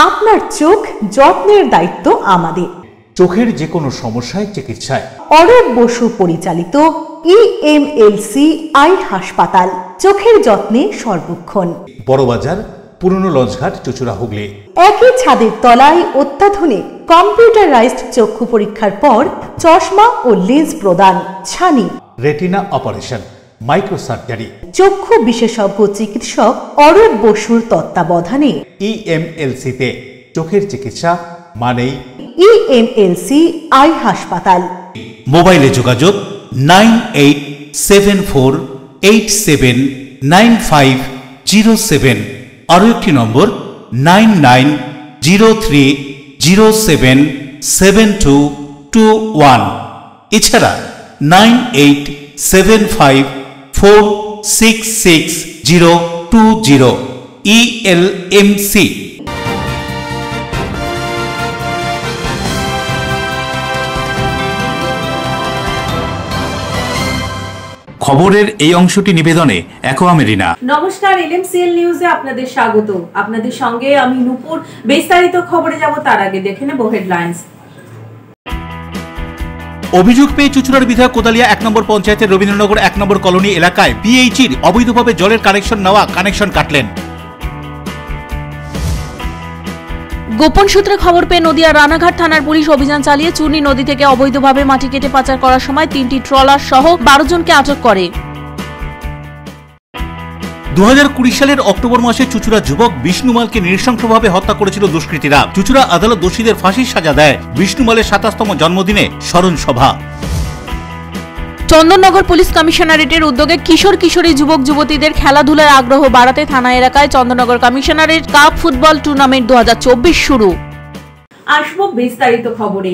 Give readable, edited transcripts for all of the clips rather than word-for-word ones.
আপনার চোখ যত্নের দায়িত্ব আমাদের। চোখের যে কোনো সমস্যায় চিকিৎসায় অরূপ বসু পরিচালিত EMLC আই হাসপাতাল, চোখের যত্নে সর্বক্ষণ। বড়বাজার, পুরনো লঞ্চঘাট, চুঁচুড়া, হুগলি। একই ছাদের তলায় অত্যাধুনিক কম্পিউটারাইজড চক্ষু পরীক্ষার পর চশমা ও লেন্স প্রদান, ছানি, রেটিনা অপারেশন, মাইক্রোসার্জারি। চক্ষু বিশেষজ্ঞ চিকিৎসক অরূপ বসুর তত্ত্বাবধানে EMLC-তে চোখের চিকিৎসা মানেই EMLC আই হাসপাতাল। মোবাইলে যোগাযোগ 9874879507। আরও একটি নম্বর 9903077221। এছাড়া 9875466020 ELMC। খবরের এই অংশটি নিবেদনে অ্যাকোয়া মেরিনা। নমস্কার, LMCL নিউজে আপনাদের স্বাগত। আপনাদের সঙ্গে আমি নূপুর। বিস্তারিত খবরে যাব তার আগে দেখে নেব হেডলাইন্স। অভিযোগ পেয়ে চুঁচুড়ার বিধায়ক কোদালিয়া 1 নম্বর পঞ্চায়েতের রবীন্দ্রনগর 1 নম্বর কলোনি এলাকায় PHEর অবৈধভাবে জলের কানেকশন নেওয়া কানেকশন কাটলেন। গোপন সূত্রে খবর পেয়ে নদিয়া রানাঘাট থানার পুলিশ অভিযান চালিয়ে চূর্ণী নদী থেকে অবৈধভাবে মাটি কেটে পাচার করার সময় 3টি ট্রলার সহ 12 জনকে আটক করে। 2020 সালের অক্টোবর মাসে চুঁচুড়া যুবক বিষ্ণুমালকে নৃশংসভাবে হত্যা করেছিল দুষ্কৃতীরা। চুঁচুড়া আদালত দোষীদের ফাঁসির সাজা দেয়। বিষ্ণুমালের 27তম জন্মদিনে স্মরণ সভা। চন্দননগর পুলিশ কমিশনারেটের উদ্যোগে কিশোর কিশোরী যুবক যুবতীদের খেলাধুলার আগ্রহ বাড়াতে থানা এলাকায় Chandannagar commissionerate cup football tournament 2024 শুরু। আসবো বিস্তারিত খবরে।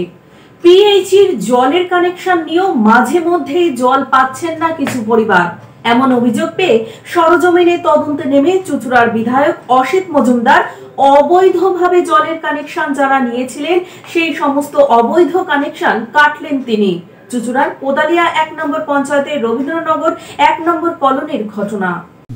PHEর জলের কানেকশন নিয়েও মাঝে মধ্যেই জল পাচ্ছেন না কিছু পরিবার। এমন অভিযোগ পেয়ে সরজমিনে তদন্তে নেমে চুঁচুড়ার বিধায়ক অসিত মজুমদার অবৈধভাবে জলের কানেকশন যারা নিয়েছিলেন সেই সমস্ত অবৈধ কানেকশন কাটলেন তিনি। চুঁচুড়ার কোদালিয়া 1 নম্বর পঞ্চায়েতের রবীন্দ্রনগর 1 নম্বর কলোনির ঘটনা।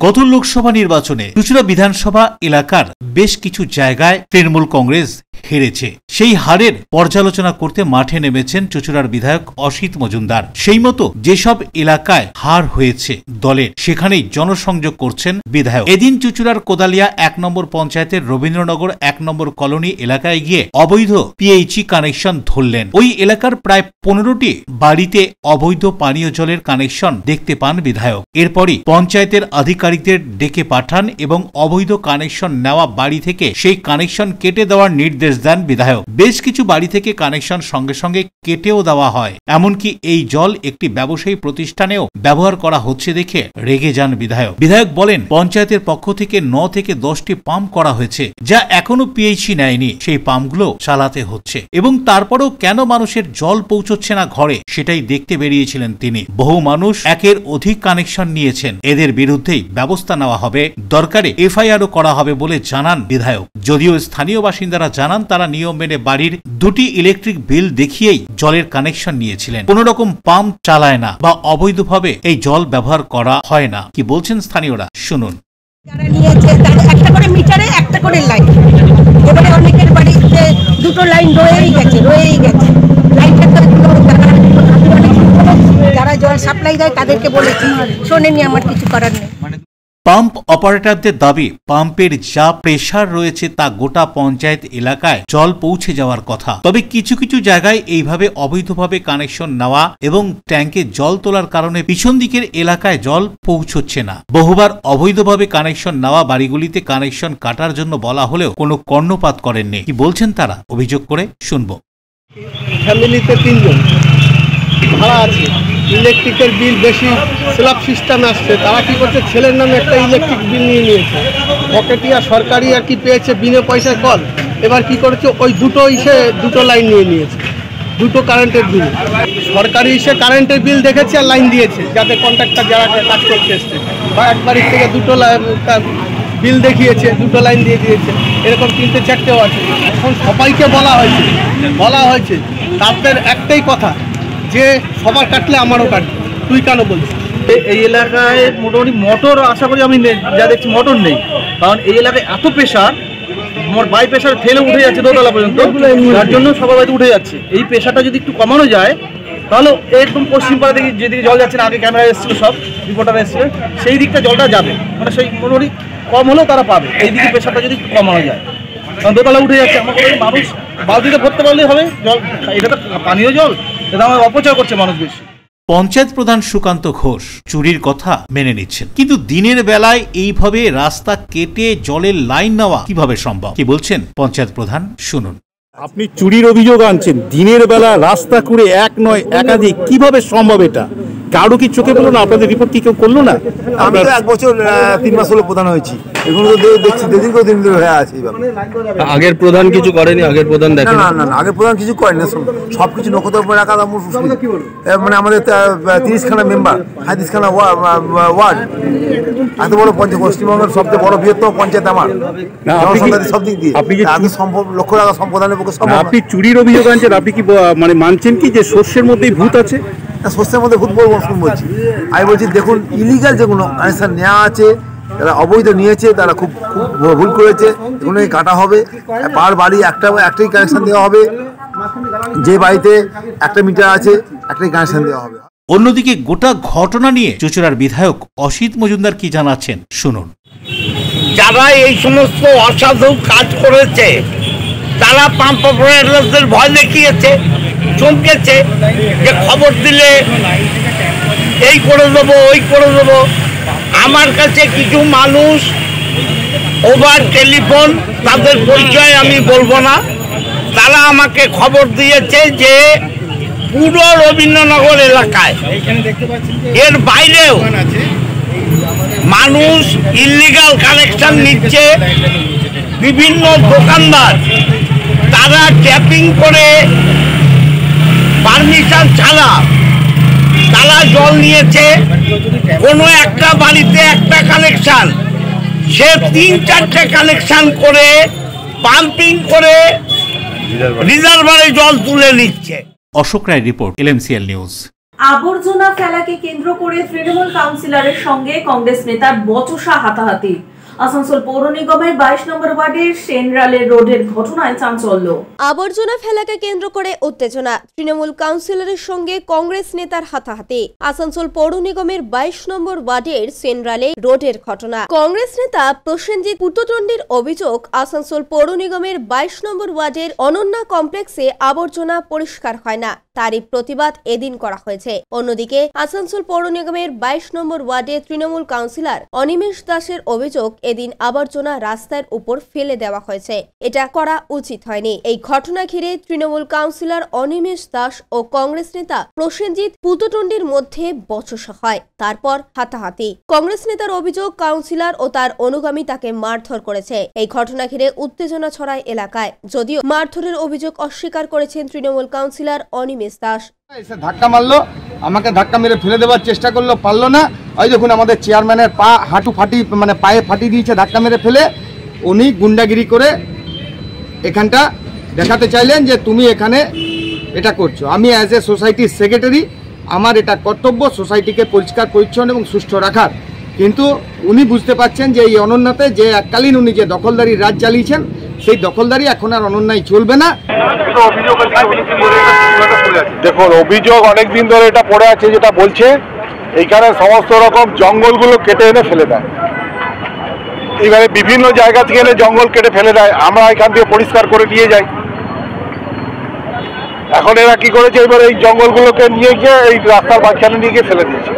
গত লোকসভা নির্বাচনে চুঁচুড়া বিধানসভা এলাকার বেশ কিছু জায়গায় তৃণমূল কংগ্রেস হেরেছে। সেই হারের পর্যালোচনা করতে মাঠে নেমেছেন চুঁচুড়ার বিধায়ক অসিত মজুমদার। সেই মতো যেসব এলাকায় হার হয়েছে দলের, সেখানেই জনসংযোগ করছেন বিধায়ক। এদিন চুঁচুড়ার কোদালিয়া 1 নম্বর পঞ্চায়েতের রবীন্দ্রনগর 1 নম্বর কলোনি এলাকায় গিয়ে অবৈধ PHE কানেকশন ধরলেন। ওই এলাকার প্রায় 15টি বাড়িতে অবৈধ পানীয় জলের কানেকশন দেখতে পান বিধায়ক। এরপরই পঞ্চায়েতের আধিকারিকদের ডেকে পাঠান এবং অবৈধ কানেকশন নেওয়া বাড়ি থেকে সেই কানেকশন কেটে দেওয়ার নির্দেশ দেন বিধায়ক। বেশ কিছু বাড়ি থেকে কানেকশন সঙ্গে সঙ্গে কেটেও দেওয়া হয়। এমনকি এই জল একটি ব্যবসায়ী প্রতিষ্ঠানেও ব্যবহার করা হচ্ছে দেখে রেগে যান বিধায়ক। বিধায়ক বলেন, পঞ্চায়েতের পক্ষ থেকে 9 থেকে 10টি পাম্প করা হয়েছে, যা এখনো PHE নেয়নি। সেই পাম্পগুলো চালাতে হচ্ছে এবং তারপরেও কেন মানুষের জল পৌঁছচ্ছে না ঘরে, সেটাই দেখতে বেরিয়েছিলেন তিনি। বহু মানুষ একের অধিক কানেকশন নিয়েছেন, এদের বিরুদ্ধেই ব্যবস্থা নেওয়া হবে, দরকারে FIR-ও করা হবে বলে জানান বিধায়ক। যদিও স্থানীয় বাসিন্দারা জানান তারা নিয়ম মেনে বাড়ির 2টি ইলেকট্রিক বিল দেখিয়েই জলের কানেকশন নিয়েছিলেন। কোন রকম পাম্প চালায় না বা অবৈধভাবে এই জল ব্যবহার করা হয় না। কি বলছেন স্থানীয়রা, শুনুন। যারা নিয়েছে তাদের একটা করে মিটারে একটা করে লাইন, এবারে অনেকের বাড়িতে 2টো লাইন রয়েই গেছে লাইনটা তো যারা জল সাপ্লাই দেয় তাদেরকে বলেছি, শোনেনি, আমার কিছু করার নেই। পাম্প অপারেটরদের দাবি, পাম্পের যা প্রেসার রয়েছে তা গোটা পঞ্চায়েত এলাকায় জল পৌঁছে যাওয়ার কথা। তবে কিছু কিছু জায়গায় এইভাবে অবৈধভাবে কানেকশন নেওয়া এবং ট্যাঙ্কে জল তোলার কারণে পিছন দিকের এলাকায় জল পৌঁছচ্ছে না। বহুবার অবৈধভাবে কানেকশন নেওয়া বাড়িগুলিতে কানেকশন কাটার জন্য বলা হলেও কোনো কর্ণপাত করেননি। কি বলছেন তারা, অভিযোগ করে শুনবো। ফ্যামিলিতে 3 জন ভাড়া আছে, ইলেকট্রিকের বিল বেশি, স্ল্যাব সিস্টেম আসছে। তারা কি করছে, ছেলের নামে একটা ইলেকট্রিক বিল নিয়ে নিয়েছে, পকেটিয়া সরকারি আর কি পেয়েছে বিনা পয়সায় কল। এবার কি করেছে, ওই 2টো লাইন নিয়ে নিয়েছে, 2টো কারেন্টের বিল। সরকারি কারেন্টের বিল দেখেছে আর লাইন দিয়েছে, যাতে কন্ট্রাক্টর যারা কাজ করতে এসছে বা এক বাড়ির থেকে 2টো বিল দেখিয়েছে, 2টো লাইন দিয়ে দিয়েছে। এরকম 3-4টেও আছে। এখন সবাইকে বলা হয়েছে তাদের একটাই কথা, যে সবার কাটলে আমারও কাটবে, তুই কেন বলছিস? এই এলাকায় মোটামুটি মোটর আশা করি আমি যা দেখছি মোটর নেই, কারণ এই এলাকায় এত প্রেশার আমার বাই প্রেশার ঠেলে উঠে যাচ্ছে দোতলা পর্যন্ত, যার জন্য সবার বাড়িতে উঠে যাচ্ছে। এই প্রেশারটা যদি একটু কমানো যায় তাহলে একদম পশ্চিমপাড়া থেকে যেদিকে জল যাচ্ছে না, আগে ক্যামেরা এসেছিল, সব রিপোর্টার এসেছিল, সেই দিকটা জলটা যাবে, মানে সেই মোটামুটি কম হলেও তারা পাবে। এই দিকে প্রেশারটা যদি একটু কমানো যায়, কারণ দোতলা উঠে যাচ্ছে। আমার মানুষ বালতিতে ভরতে পারলেই হবে জল, এটা তো পানীয় জল, এটা আমার অপচয় করছে মানুষ বেশি। পঞ্চায়েত প্রধান সুকান্ত ঘোষ চুরির কথা মেনে নিচ্ছেন, কিন্তু দিনের বেলায় এইভাবে রাস্তা কেটে জলের লাইন নেওয়া কিভাবে সম্ভব, কি বলছেন পঞ্চায়েত প্রধান, শুনুন। আপনি চুরির অভিযোগ আনছেন, দিনের বেলা রাস্তা করে এক নয় একাধিক, কিভাবে সম্ভব? এটা কারো কি চোখে পড়লো না? আপনাদের রিপোর্ট কি কেউ করলো না? আমি তো 1 বছর 3 মাস হলো প্রধান হয়েছি, এগুলো তো দেখছি দিন ধরে হয়ে আছে। আগের প্রধান কিছু করেনি? আগের প্রধান দেখেন না, আগের প্রধান কিছু করেনি, সবকিছু নক্ষত্র রাখা। মানে আমাদের 30খানা মেম্বার, 35খানা ওয়ার্ড, এত বড় পঞ্চায়েত, পশ্চিমবঙ্গের সবচেয়ে বড় বৃহত্তম পঞ্চায়েত আমার, সব দিক দিয়ে আপনি সম্ভব লক্ষ্য রাখা সম্প্রদানের পক্ষে সম্ভব। আপনি চুরির অভিযোগ আনছেন, আপনি কি মানে মানছেন কি যে শস্যের মধ্যেই ভূত আছে? শস্যের মধ্যে ভূত বলছি আমি বলছি, দেখুন ইলিগাল যেগুলো কানেকশন নেওয়া আছে, যারা অবৈধ নিয়েছে তারা খুব ভুল করেছে, এগুলো কাটা হবে। পার বাড়ি একটাই কানেকশন দেওয়া হবে, যে বাড়িতে 1টা মিটার আছে একটাই কানেকশন দেওয়া হবে। অন্যদিকে গোটা ঘটনা নিয়ে চুঁচুড়ার বিধায়ক অসিত মজুমদার কি জানাচ্ছেন, শুনুন। যারা এই সমস্ত অসাধু কাজ করেছে তারা পাম্প অপারেটরদের ভয় দেখিয়েছে, চমকেছে যে খবর দিলে এই করে দেবো ওই করে দেবো। আমার কাছে কিছু মানুষ ওভার টেলিফোন, তাদের পরিচয় আমি বলবো না, তারা আমাকে খবর দিয়েছে যে পুরো রবীন্দ্রনগর এলাকায়, এর বাইরেও মানুষ ইলিগাল কানেকশন নিচ্ছে। বিভিন্ন দোকানদার তারা ট্যাপিং করে পারমিশন ছাড়া তারা জল নিয়েছে। কোনো একটা বাড়িতে একটা কানেকশন, সে 3-4টে কানেকশন করে পাম্পিং করে রিজার্ভারে জল তুলে নিচ্ছে। অশোক রায় রিপোর্ট, LMCL নিউজ। আবর্জনা ফেলাকে কেন্দ্র করে তৃণমূল কাউন্সিলরের সঙ্গে কংগ্রেস নেতার বচসা হাতাহাতি। আসানসোল পৌর নিগমের 22 নম্বর ওয়ার্ডের সেন্ট্রালের রোডের ঘটনায় চাঞ্চল্য। আবর্জনা ফেলাকে কেন্দ্র করে উত্তেজনা, তৃণমূল কাউন্সিলরের সঙ্গে কংগ্রেস নেতার হাতাহাতি। আসানসোল পৌর নিগমের 22 নম্বর ওয়ার্ডের সেন্ট্রালে রোডের ঘটনা। কংগ্রেস নেতা প্রসেনজিৎ পুততন্ডির অভিযোগ, আসানসোল পৌর নিগমের 22 নম্বর ওয়ার্ডের অনন্যা কমপ্লেক্সে আবর্জনা পরিষ্কার হয় না, তারই প্রতিবাদ এদিন করা হয়েছে। অন্যদিকে আসানসোল পৌর নিগমের 22 নম্বর ওয়ার্ডে তৃণমূল কাউন্সিলর অনিমেষ দাসের অভিযোগ, এদিন আবর্জনা রাস্তার উপর ফেলে দেওয়া হয়েছে, এটা করা উচিত হয়নি। এই ঘটনা ঘিরে তৃণমূল কাউন্সিলর অনিমেষ দাস ও কংগ্রেস নেতা প্রসেনজিৎ পুততন্ডির মধ্যে বচসা হয়, তারপর হাতাহাতি। কংগ্রেস নেতার অভিযোগ, কাউন্সিলর ও তার অনুগামী তাকে মারধর করেছে। এই ঘটনা ঘিরে উত্তেজনা ছড়ায় এলাকায়, যদিও মারধরের অভিযোগ অস্বীকার করেছেন তৃণমূল কাউন্সিলর অনিমেষ দাস। এসে ধাক্কা মারলো, আমাকে ধাক্কা মেরে ফেলে দেওয়ার চেষ্টা করলো, পারলো না। ওই দেখুন আমাদের চেয়ারম্যানের পা হাঁটু মানে পায়ে ফাটিয়ে দিয়েছে ধাক্কা মেরে ফেলে। উনি গুন্ডাগিরি করে এখানটা দেখাতে চাইলেন যে তুমি এখানে এটা করছো। আমি অ্যাজ এ সোসাইটির সেক্রেটারি, আমার এটা কর্তব্য সোসাইটিকে পরিষ্কার পরিচ্ছন্ন এবং সুষ্ঠু রাখার। কিন্তু উনি বুঝতে পারছেন যে এই অনন্যাতে যে এককালীন উনি যে দখলদারির রাজ চালিয়েছেন, সেই দখলদারি এখন আর অনন্যায় চলবে না। দেখুন, অভিযোগ অনেকদিন ধরে এটা পড়ে আছে, যেটা বলছে এইখানে সমস্ত রকম জঙ্গলগুলো কেটে এনে ফেলে দেয়। এবারে বিভিন্ন জায়গা থেকে এনে জঙ্গল কেটে ফেলে দেয়, আমরা এখান থেকে পরিষ্কার করে নিয়ে যাই। এখন এরা কি করেছে, এবার এই জঙ্গলগুলোকে নিয়ে গিয়ে এই রাস্তার মাঝখানে নিয়ে গিয়ে ফেলে দিয়েছে।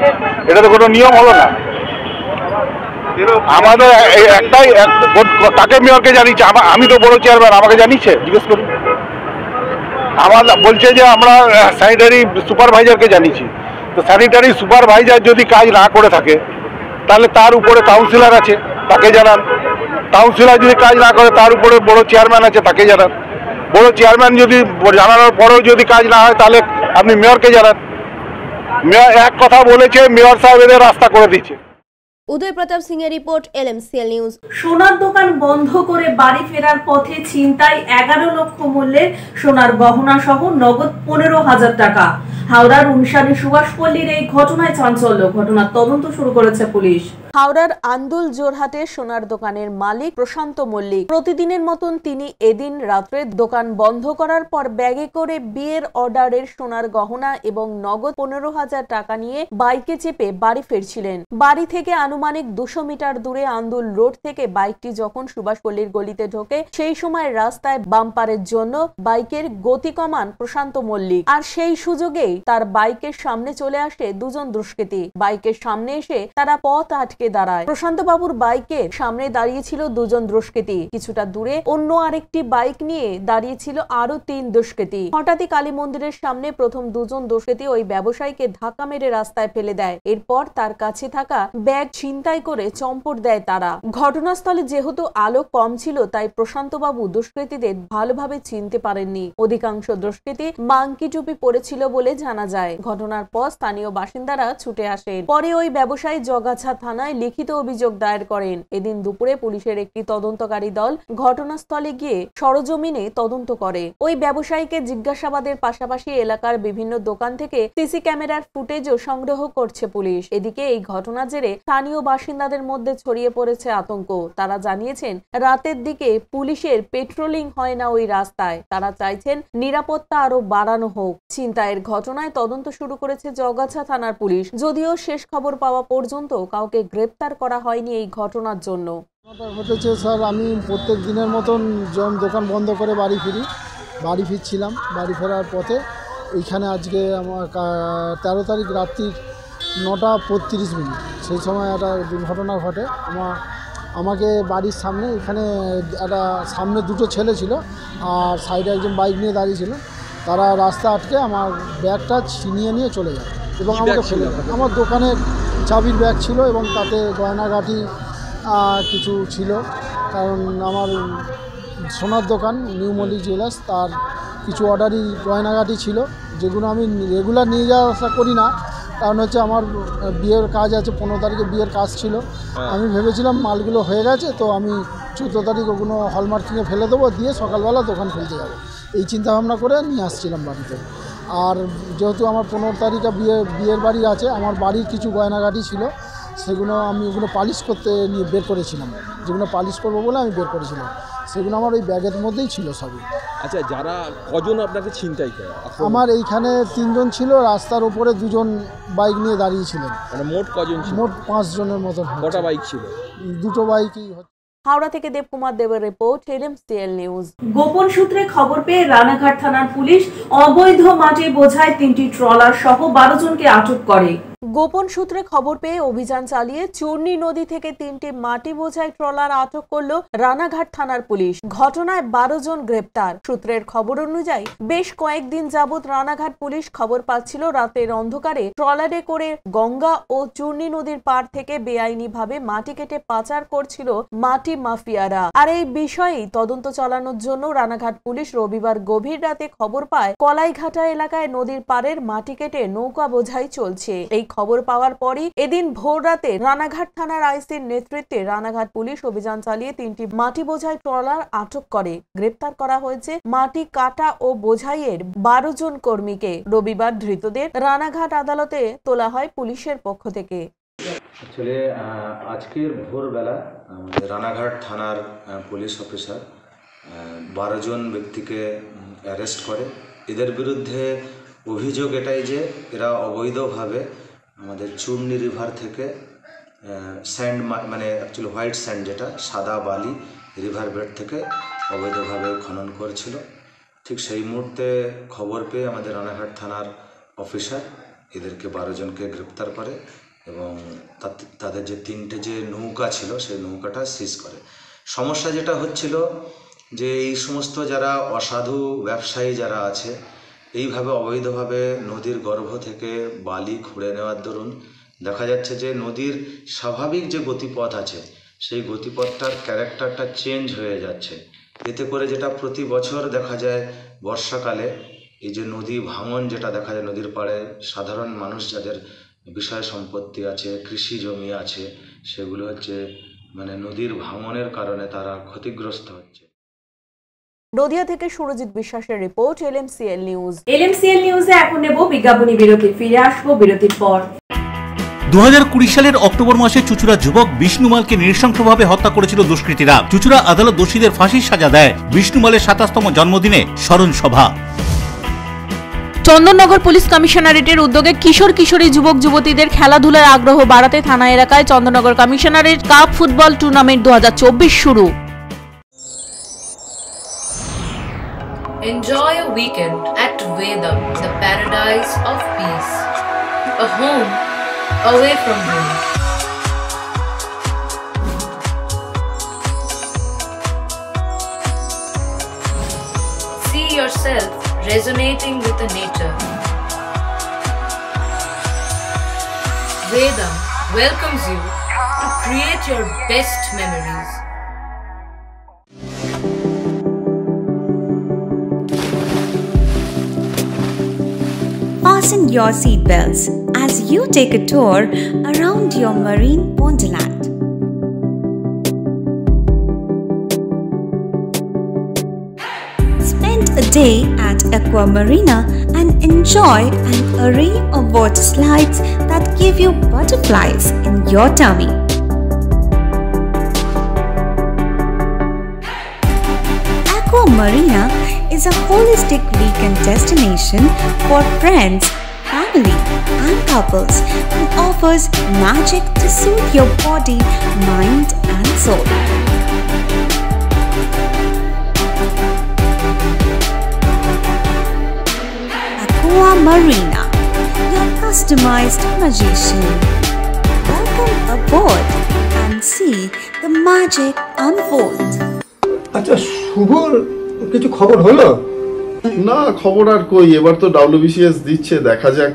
এটা তো কোনো নিয়ম হলো না। আমাদের একটাই, তাকে মেয়রকে জানিয়েছে, আমি তো বড় চেয়ারম্যান, আমাকে জানিয়েছে, জিজ্ঞেস করুন। আমার বলছে যে আমরা স্যানিটারি সুপারভাইজারকে জানিয়েছি। তো স্যানিটারি সুপারভাইজার যদি কাজ না করে থাকে তাহলে তার উপরে কাউন্সিলর আছে, তাকে জানান। কাউন্সিলর যদি কাজ না করে তার উপরে বড় চেয়ারম্যান আছে, তাকে জানান। বড় চেয়ারম্যান যদি জানানোর পরেও যদি কাজ না হয় তাহলে আপনি মেয়রকে জানান। মেয়র এক কথা বলেছে, মেয়র সাহেব এদের রাস্তা করে দিচ্ছে। উদয় প্রতাপ সিং এর রিপোর্ট, LMCL নিউজ। সোনার দোকান বন্ধ করে বাড়ি ফেরার পথে ছিনতাই 11 লক্ষ মূল্যের সোনার গহনা সহ নগদ 15,000 টাকা। হাওড়ার উনসারি সুভাষপল্লীর এই ঘটনায় চাঞ্চল্য। ঘটনার তদন্ত শুরু করেছে পুলিশ। হাওড়ার আন্দুল জোরহাটের সোনার দোকানের মালিক প্রশান্ত মল্লিক। প্রতিদিনের মতন তিনি এদিন রাত্রে দোকান বন্ধ করার পর ব্যাগে করে বিয়ের অর্ডারের সোনার গহনা এবং নগদ 15,000 টাকা নিয়ে বাইকে চেপে বাড়ি ফিরছিলেন। বাড়ি থেকে আনুমানিক 200 মিটার দূরে আন্দুল রোড থেকে বাইকটি যখন সুভাষপল্লীর গলিতে ঢোকে সেই সময় রাস্তায় বাম্পারের জন্য বাইকের গতি কমান প্রশান্ত মল্লিক, আর সেই সুযোগেই তার বাইকের সামনে চলে আসে দুজন দুষ্কৃতী। বাইকের সামনে এসে তারা পথ আটকে দাঁড়ায়। প্রশান্ত বাবুর বাইকের সামনে দাঁড়িয়েছিল দুজন দুষ্কৃতী। কিছুটা দূরে অন্য আরেকটি বাইক নিয়ে দাঁড়িয়েছিল আরো 3 দুষ্কৃতী। হঠাৎই কালী মন্দিরের সামনে প্রথম দুজন দুষ্কৃতী ওই ব্যবসায়ীকে ধাক্কা মেরে রাস্তায় ফেলে দেয়। এরপর তার কাছে থাকা ব্যাগ ছিনতাই করে চম্পট দেয় তারা। ঘটনাস্থলে যেহেতু আলো কম ছিল তাই প্রশান্ত বাবু দুষ্কৃতীদের ভালোভাবে চিনতে পারেননি। অধিকাংশ দুষ্কৃতী মাংকি টুপি পরেছিল বলে জানা যায়। ঘটনার পর স্থানীয় বাসিন্দারা ছুটে আসেন। পরে ওই ব্যবসায়ী জগাছা থানায় লিখিত অভিযোগ দায়ের করেন। এদিন দুপুরে পুলিশের একটি তদন্তকারী দল ঘটনাস্থলে গিয়ে সরজমিনে তদন্ত করে। ওই ব্যবসায়ীকে জিজ্ঞাসাবাদের পাশাপাশি এলাকার বিভিন্ন দোকান থেকে সিসি ক্যামেরার ফুটেজও সংগ্রহ করছে পুলিশ। এদিকে এই ঘটনার জেরে স্থানীয় বাসিন্দাদের মধ্যে ছড়িয়ে পড়েছে আতঙ্ক। তারা জানিয়েছেন রাতের দিকে পুলিশের পেট্রোলিং হয় না ওই রাস্তায়। তারা চাইছেন নিরাপত্তা আরো বাড়ানো হোক। ছিনতাইয়ের ঘটনায় তদন্ত শুরু করেছে জগাছা থানার পুলিশ। যদিও শেষ খবর পাওয়া পর্যন্ত কাউকে গ্রেপ্তার করা হয়নি এই ঘটনার জন্য। ঘটেছে স্যার, আমি প্রত্যেক দিনের মতন দোকান বন্ধ করে বাড়ি ফিরছিলাম। বাড়ি ফেরার পথে এইখানে আজকে আমার 13 তারিখ রাত্রি 9:35 সেই সময় একটা দুর্ঘটনা ঘটে। আমাকে বাড়ির সামনে এখানে একটা সামনে দুটো ছেলে ছিল আর সাইডে একজন বাইক নিয়ে দাঁড়িয়ে ছিল। তারা রাস্তা আটকে আমার ব্যাগটা ছিনিয়ে নিয়ে চলে যায় এবং আমাকে ফেলে দেয়। আমার দোকানের চাবির ব্যাগ ছিল এবং তাতে গয়নাগাটি কিছু ছিল, কারণ আমার সোনার দোকান নিউ মল্লিক জুয়েলার্স, তার কিছু অর্ডারি গয়নাগাটি ছিল যেগুলো আমি রেগুলার নিয়ে যাওয়া আসা করি না, কারণ হচ্ছে আমার বিয়ের কাজ আছে, 15 তারিখে বিয়ের কাজ ছিল। আমি ভেবেছিলাম মালগুলো হয়ে গেছে তো আমি 14 তারিখ ওগুলো হলমার্কিংয়ে ফেলে দেবো, দিয়ে সকালবেলা দোকান খুলতে যাবো, এই চিন্তাভাবনা করে নিয়ে আসছিলাম বাড়িতে। আর যেহেতু আমার 15 তারিখে বিয়ের বাড়ি আছে, আমার বাড়ির কিছু গয়নাগাটি ছিল, সেগুলো আমি ওগুলো পালিশ করতে নিয়ে বের করেছিলাম, যেগুলো পালিশ করবো বলে আমি বের করেছিলাম, সেগুলো আমার ওই ব্যাগের মধ্যেই ছিল সবই। আচ্ছা, যারা কজন আপনাকে ছিনতাই করে? আমার এইখানে 3 জন ছিল, রাস্তার উপরে 2 জন বাইক নিয়ে দাঁড়িয়েছিলেন। মানে মোট কজন ছিল? মোট 5 জনের মতন। কটা বাইক ছিল? 2টো বাইকই। হাওড়া থেকে দেবকুমার দেবের রিপোর্ট, LMCL নিউজ। গোপন সূত্রে খবর পেয়ে রানাঘাট থানার পুলিশ অবৈধ মাটি বোঝাই 3টি ট্রলার সহ 12 জনকে আটক করে। গোপন সূত্রে খবর পেয়ে অভিযান চালিয়ে চূর্ণী নদী থেকে 3টি মাটি বোঝাই ট্রলার আটক করল রানাঘাট থানার পুলিশ। ঘটনায় 12 জন গ্রেপ্তার। সূত্রের খবর অনুযায়ী বেশ কয়েকদিন যাবৎ রানাঘাট পুলিশ খবর পাচ্ছিল রাতের অন্ধকারে ট্রলারে করে গঙ্গা ও চূর্ণী নদীর পার থেকে বেআইনিভাবে মাটি কেটে পাচার করছিল মাটি মাফিয়ারা। আর এই বিষয়ে তদন্ত চালানোর জন্য রানাঘাট পুলিশ রবিবার গভীর রাতে খবর পায় কলাইঘাটা এলাকায় নদীর পাড়ের মাটি কেটে নৌকা বোঝাই চলছে। এই খবর পাওয়ার পরই এদিন ভোর রাতে রানাঘাট থানার আইসির নেতৃত্বে রানাঘাট পুলিশ অভিযান চালিয়ে 3টি মাটি বোঝাই ট্রলার আটক করে। গ্রেপ্তার করা হয়েছে মাটি কাটা ও বোঝাইয়ের 12 জন কর্মীকে। রবিবার ধৃতদের রানাঘাট আদালতে তোলা হয় পুলিশের পক্ষ থেকে। আসলে আজকের ভোরবেলা আমাদের রানাঘাট থানার পুলিশ অফিসার 12 জন ব্যক্তিকে অ্যারেস্ট করে। এদের বিরুদ্ধে অভিযোগ এটাই যে এরা অবৈধভাবে আমাদের চূর্ণী রিভার থেকে স্যান্ড মানে অ্যাকচুয়ালি হোয়াইট স্যান্ড, যেটা সাদা বালি রিভার বেড থেকে অবৈধভাবে খনন করেছিল। ঠিক সেই মুহূর্তে খবর পেয়ে আমাদের রানাঘাট থানার অফিসার এদেরকে 12 জনকে গ্রেপ্তার করে এবং তাদের যে 3টে যে নৌকা ছিল সেই নৌকাটা সিজ করে। সমস্যা যেটা হচ্ছিল যে এই সমস্ত যারা অসাধু ব্যবসায়ী যারা আছে, এইভাবে অবৈধভাবে নদীর গর্ভ থেকে বালি খুঁড়ে নেওয়ার দরুন দেখা যাচ্ছে যে নদীর স্বাভাবিক যে গতিপথ আছে সেই গতিপথটার ক্যারেক্টারটা চেঞ্জ হয়ে যাচ্ছে। এতে করে যেটা প্রতি বছর দেখা যায় বর্ষাকালে এই যে নদী ভাঙন যেটা দেখা যায়, নদীর পাড়ে সাধারণ মানুষ যাদের বিষয় সম্পত্তি আছে, কৃষি জমি আছে, সেগুলো হচ্ছে মানে নদীর ভাঙনের কারণে তারা ক্ষতিগ্রস্ত হচ্ছে। নদিয়া থেকে সুরজিৎ বিশ্বাসের রিপোর্ট, LMCL নিউজ। LMCL নিউজে এখন নেব বিজ্ঞাপনী বিরতি। ফিরে আসবো বিরতির পর। 2020 সালের অক্টোবর মাসে চুঁচুড়া যুবক বিষ্ণুমালকে নৃশংসভাবে হত্যা করেছিল দুষ্কৃতীরা। চুঁচুড়া আদালত দোষীদের ফাঁসির সাজা দেয়। বিষ্ণুমালের 27তম জন্মদিনে স্মরণ সভা। চন্দননগর পুলিশ কমিশনারেটের উদ্যোগে কিশোর কিশোরী যুবক যুবতীদের খেলাধুলার আগ্রহ বাড়াতে থানা এলাকায় Chandannagar commissionerate cup football tournament 2024 শুরু। Enjoy a weekend at Vedam, the paradise of peace. A home away from home. See yourself resonating with the nature. Vedam welcomes you to create your best memories. Fasten your seatbelts as you take a tour around your marine wonderland. Spend a day at Aqua Marina and enjoy an array of water slides that give you butterflies in your tummy. Aqua Marina is a holistic weekend destination for friends, family, and couples and offers magic to soothe your body, mind, and soul. Aqua Marina, your customized magician. Welcome aboard and see the magic unfold. আচ্ছা, শুভর কিছু খবর হলো? না, খবর আর কই, এবার তো WBCS দিচ্ছে, দেখা যাক।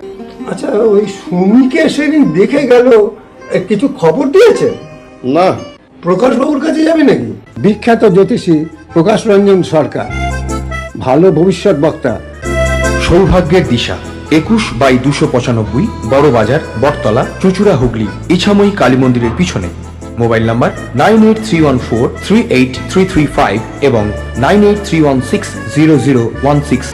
আচ্ছা, ওই সুমিকে সেদিন দেখে গেল, কিছু খবর দিয়েছে? না। প্রকাশ বাবুর কাছে যাবে নাকি? বিখ্যাত জ্যোতিষী প্রকাশ রঞ্জন সরকার, ভালো ভবিষ্যৎ বক্তা। সৌভাগ্যের দিশা 21/295 বড় বাজার, বটতলা, চুঁচুড়া, হুগলি, ইছাময়ী কালী মন্দিরের পিছনে। মোবাইল নাম্বার 9831438335 এবং 9831600016।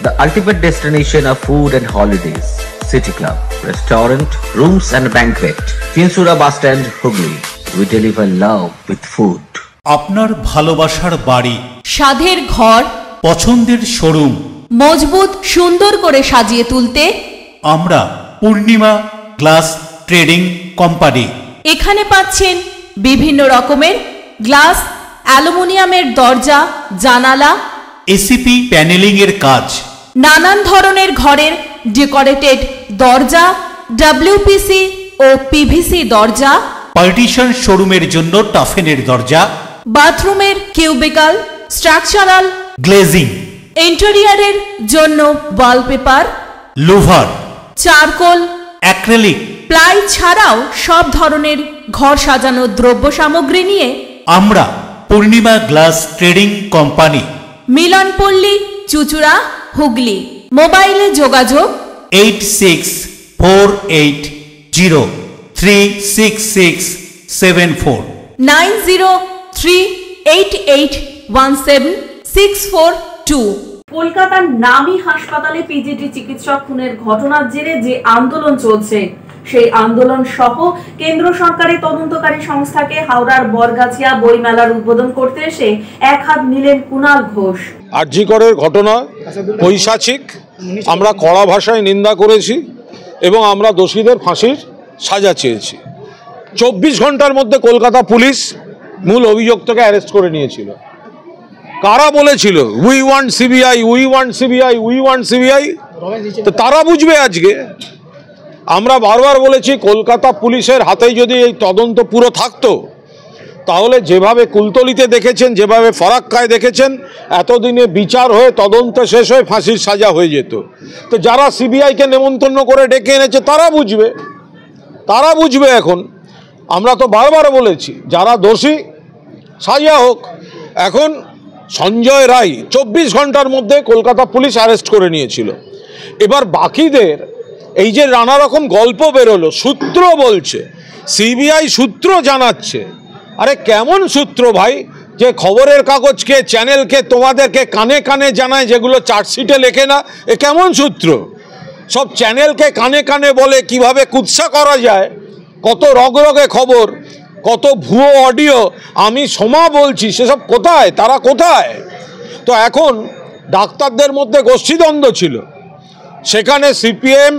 The ultimate destination of food and holidays. City Club, restaurant, rooms and banquet. Chinsura Bus Stand, Hugli. We deliver love with food. আপনার ভালোবাসার বাড়ি, স্বাদের ঘর, পছন্দের শোরুম মজবুত সুন্দর করে সাজিয়ে তুলতে আমরা পূর্ণিমা গ্লাস ট্রেডিং কোম্পানি। এখানে পাচ্ছেন বিভিন্ন রকমের গ্লাস, অ্যালুমিনিয়ামের দরজা, জানালা, এসিপি প্যানেলিং এর কাজ, নানান ধরনের ঘরের ডেকোরেটেড দরজা, ডব্লিউপিসি ও পিভিসি দরজা, পার্টিশন শোরুমের জন্য টাফেনের দরজা, বাথরুমের কিউবিকাল, স্ট্রাকচারাল গ্লেজিং, ইন্টেরিয়রের জন্য wallpaper, louver, charcoal, acrylic, ply ছাড়াও সব ধরনের ঘর সাজানোর দ্রব্য সামগ্রী নিয়ে আমরা Purnima glass trading company, Milanpalli, চুঁচুড়া, হুগলি। মোবাইলে যোগাযোগ 8640366674 9038817642। কলকাতার নামী হাসপাতালে পিজিটি চিকিৎসক খুনের ঘটনার জেরে যে আন্দোলন চলছে, সেই আন্দোলন সহ কেন্দ্র সরকারের তদন্তকারী সংস্থাকে হাওড়ার বরগাছিয়া বইমেলার উদ্বোধন করতে এসে এক হাত নিলেন কুণাল ঘোষ। আরজি করের ঘটনা পৈশাচিক, আমরা কড়া ভাষায় নিন্দা করেছি এবং আমরা দোষীদের ফাঁসির সাজা চেয়েছি। 24 ঘন্টার মধ্যে কলকাতা পুলিশ মূল অভিযুক্তকে অ্যারেস্ট করে নিয়েছিল। কারা বলেছিল we want CBI, we want CBI, we want CBI? তো তারা বুঝবে আজকে। আমরা বারবার বলেছি কলকাতা পুলিশের হাতেই যদি এই তদন্ত পুরো থাকতো, তাহলে যেভাবে কুলতলিতে দেখেছেন, যেভাবে ফরাক্কায় দেখেছেন, এতদিনে বিচার হয়ে তদন্ত শেষ হয়ে ফাঁসির সাজা হয়ে যেত। তো যারা সিবিআইকে নেমন্তন্ন করে ডেকে এনেছে তারা বুঝবে, তারা বুঝবে। এখন আমরা তো বারবার বলেছি যারা দোষী সাজা হোক। এখন সঞ্জয় রায় 24 ঘন্টার মধ্যে কলকাতা পুলিশ অ্যারেস্ট করে নিয়েছিল। এবার বাকিদের এই যে নানা রকম গল্প বেরোলো, সূত্র বলছে, সিবিআই সূত্র জানাচ্ছে। আরে কেমন সূত্র ভাই, যে খবরের কাগজকে, চ্যানেলকে, তোমাদেরকে কানে কানে জানায়, যেগুলো চার্জশিটে লেখে না, এ কেমন সূত্র? সব চ্যানেলকে কানে কানে বলে কিভাবে কুৎসা করা যায়, কত রগরগে খবর, কত ভুয়ো অডিও। আমি সোমা বলছি, সেসব কোথায়, তারা কোথায়? তো এখন ডাক্তারদের মধ্যে গোষ্ঠীদ্বন্দ্ব ছিল, সেখানে সিপিএম,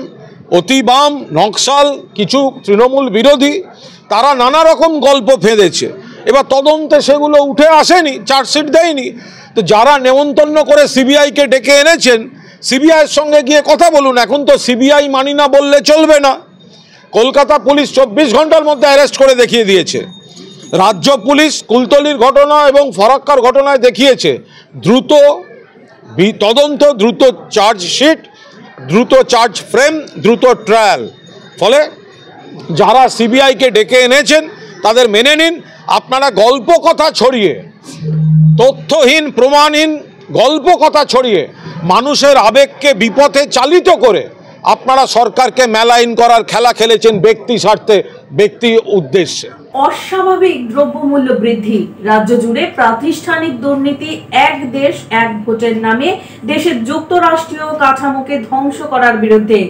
অতিবাম, নকশাল, কিছু তৃণমূল বিরোধী, তারা নানা রকম গল্প ফেঁদেছে। এবার তদন্তে সেগুলো উঠে আসেনি, চার্জশিট দেয়নি। তো যারা নেমন্তন্ন করে সিবিআইকে ডেকে এনেছেন, সিবিআইয়ের সঙ্গে গিয়ে কথা বলুন। এখন তো সিবিআই মানি না বললে চলবে না। কলকাতা পুলিশ 24 ঘন্টার মধ্যে অ্যারেস্ট করে দেখিয়ে দিয়েছে। রাজ্য পুলিশ কুলতলির ঘটনা এবং ফরাক্কার ঘটনায় দেখিয়েছে দ্রুত তদন্ত, দ্রুত চার্জশিট, দ্রুত চার্জ ফ্রেম, দ্রুত ট্রায়াল। ফলে যারা সিবিআইকে ডেকে এনেছেন তাদের মেনে নিন। আপনারা গল্প কথা ছড়িয়ে, তথ্যহীন প্রমাণহীন গল্প কথা ছড়িয়ে মানুষের আবেগকে বিপথে চালিত করে আপনারা সরকারকে মেলাইন করার খেলা খেলেছেন ব্যক্তি স্বার্থে, ব্যক্তি উদ্দেশ্যে। অস্বাভাবিক দ্রব্যমূল্য বৃদ্ধি, রাজ্য জুড়ে প্রাতিষ্ঠানিক দুর্নীতি, এক দেশ এক ভোটের নামে দেশের যুক্তরাষ্ট্রীয় কাঠামোকে ধ্বংস করার বিরুদ্ধে